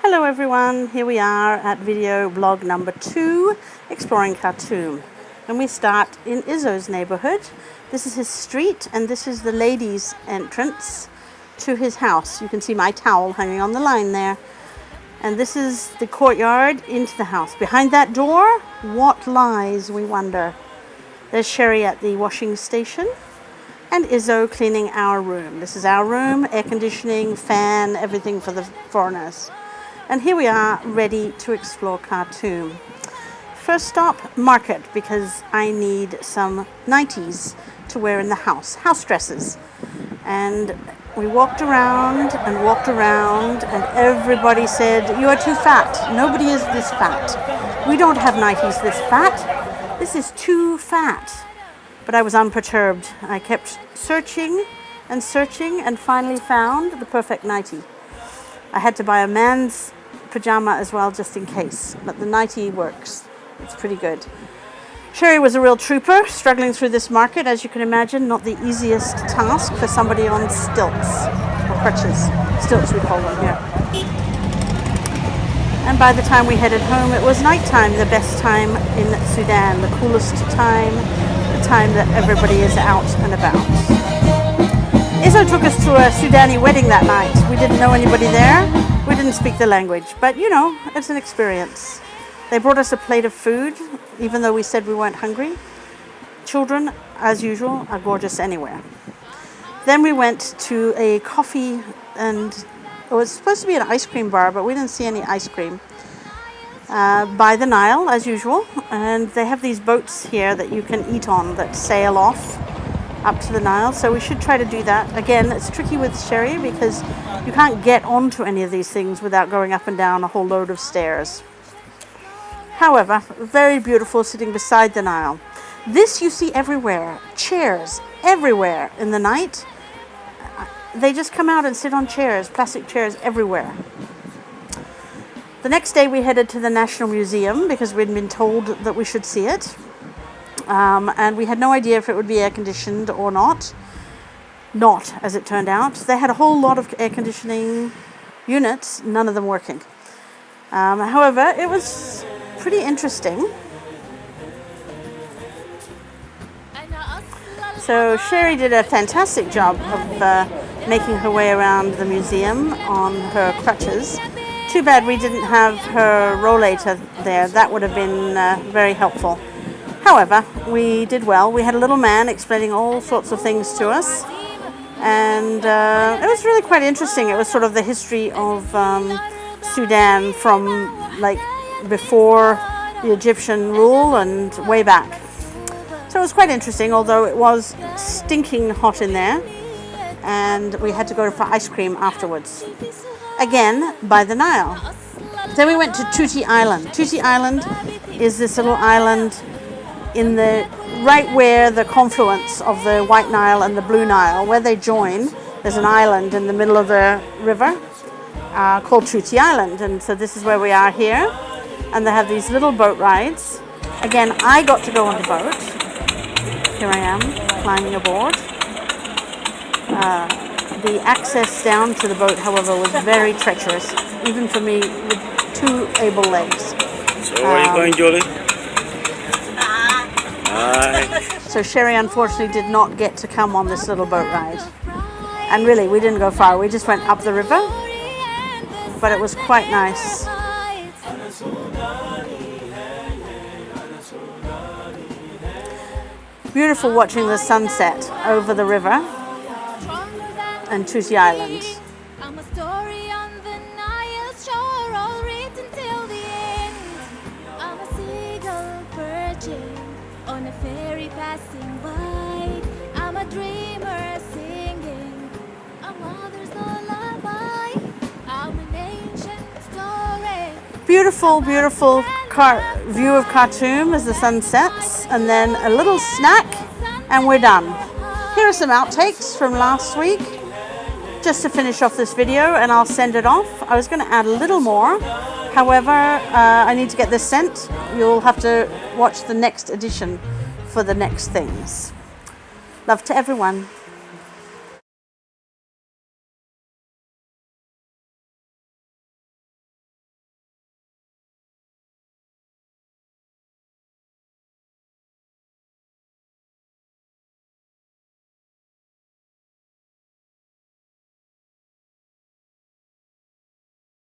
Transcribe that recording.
Hello everyone, here we are at video blog number 2, exploring Khartoum. And we start in Izzo's neighborhood. This is his street and this is the ladies' entrance to his house. You can see my towel hanging on the line there. And this is the courtyard into the house. Behind that door, what lies, we wonder? There's Sherry at the washing station and Izzo cleaning our room. This is our room, air conditioning, fan, everything for the foreigners. And here we are, ready to explore Khartoum. First stop, market, because I need some nighties to wear in the house dresses. And we walked around and everybody said, "You are too fat. Nobody is this fat. We don't have nighties this fat. This is too fat." But I was unperturbed. I kept searching and finally found the perfect nightie. I had to buy a man's pajama as well, just in case, but the nightie works. It's pretty good. Sherry was a real trooper, struggling through this market, as you can imagine, not the easiest task for somebody on stilts, or crutches. Stilts we call them here. And by the time we headed home, it was nighttime, the best time in Sudan, the coolest time, the time that everybody is out and about. Izzo took us to a Sudani wedding that night. We didn't know anybody there. We didn't speak the language, but you know, it's an experience. They brought us a plate of food, even though we said we weren't hungry. Children, as usual, are gorgeous anywhere. Then we went to a coffee and it was supposed to be an ice cream bar, but we didn't see any ice cream. By the Nile, as usual, and they have these boats here that you can eat on that sail off up to the Nile, so we should try to do that. Again, it's tricky with Sherry because you can't get onto any of these things without going up and down a whole load of stairs. However, very beautiful sitting beside the Nile. This you see everywhere, chairs everywhere in the night. They just come out and sit on chairs, plastic chairs everywhere. The next day we headed to the National Museum because we'd been told that we should see it. And we had no idea if it would be air conditioned or not. Not, as it turned out. They had a whole lot of air conditioning units, none of them working. However, it was pretty interesting. So Sherry did a fantastic job of making her way around the museum on her crutches. Too bad we didn't have her rollator there. That would have been very helpful. However, we did well. We had a little man explaining all sorts of things to us. And it was really quite interesting. It was sort of the history of Sudan from like before the Egyptian rule and way back. So it was quite interesting, although it was stinking hot in there. And we had to go for ice cream afterwards. Again, by the Nile. Then we went to Tuti Island. Tuti Island is this little island in the right where the confluence of the White Nile and the Blue Nile, where they join, there's an island in the middle of the river called Tuti Island. And so this is where we are here. And they have these little boat rides. Again, I got to go on the boat. Here I am, climbing aboard. The access down to the boat, however, was very treacherous, even for me with two able legs. So where are you going, Julie? So Sherry unfortunately did not get to come on this little boat ride. And really, we didn't go far. We just went up the river. But it was quite nice. Beautiful watching the sunset over the river and Tuti Island. On a ferry passing by, I'm a dreamer singing a mother's lullaby. I'm an ancient story. Beautiful, beautiful view of Khartoum as the sun sets, and then a little snack, and we're done. Here are some outtakes from last week, just to finish off this video, and I'll send it off. I was going to add a little more. However, I need to get this sent. You'll have to watch the next edition for the next things. Love to everyone.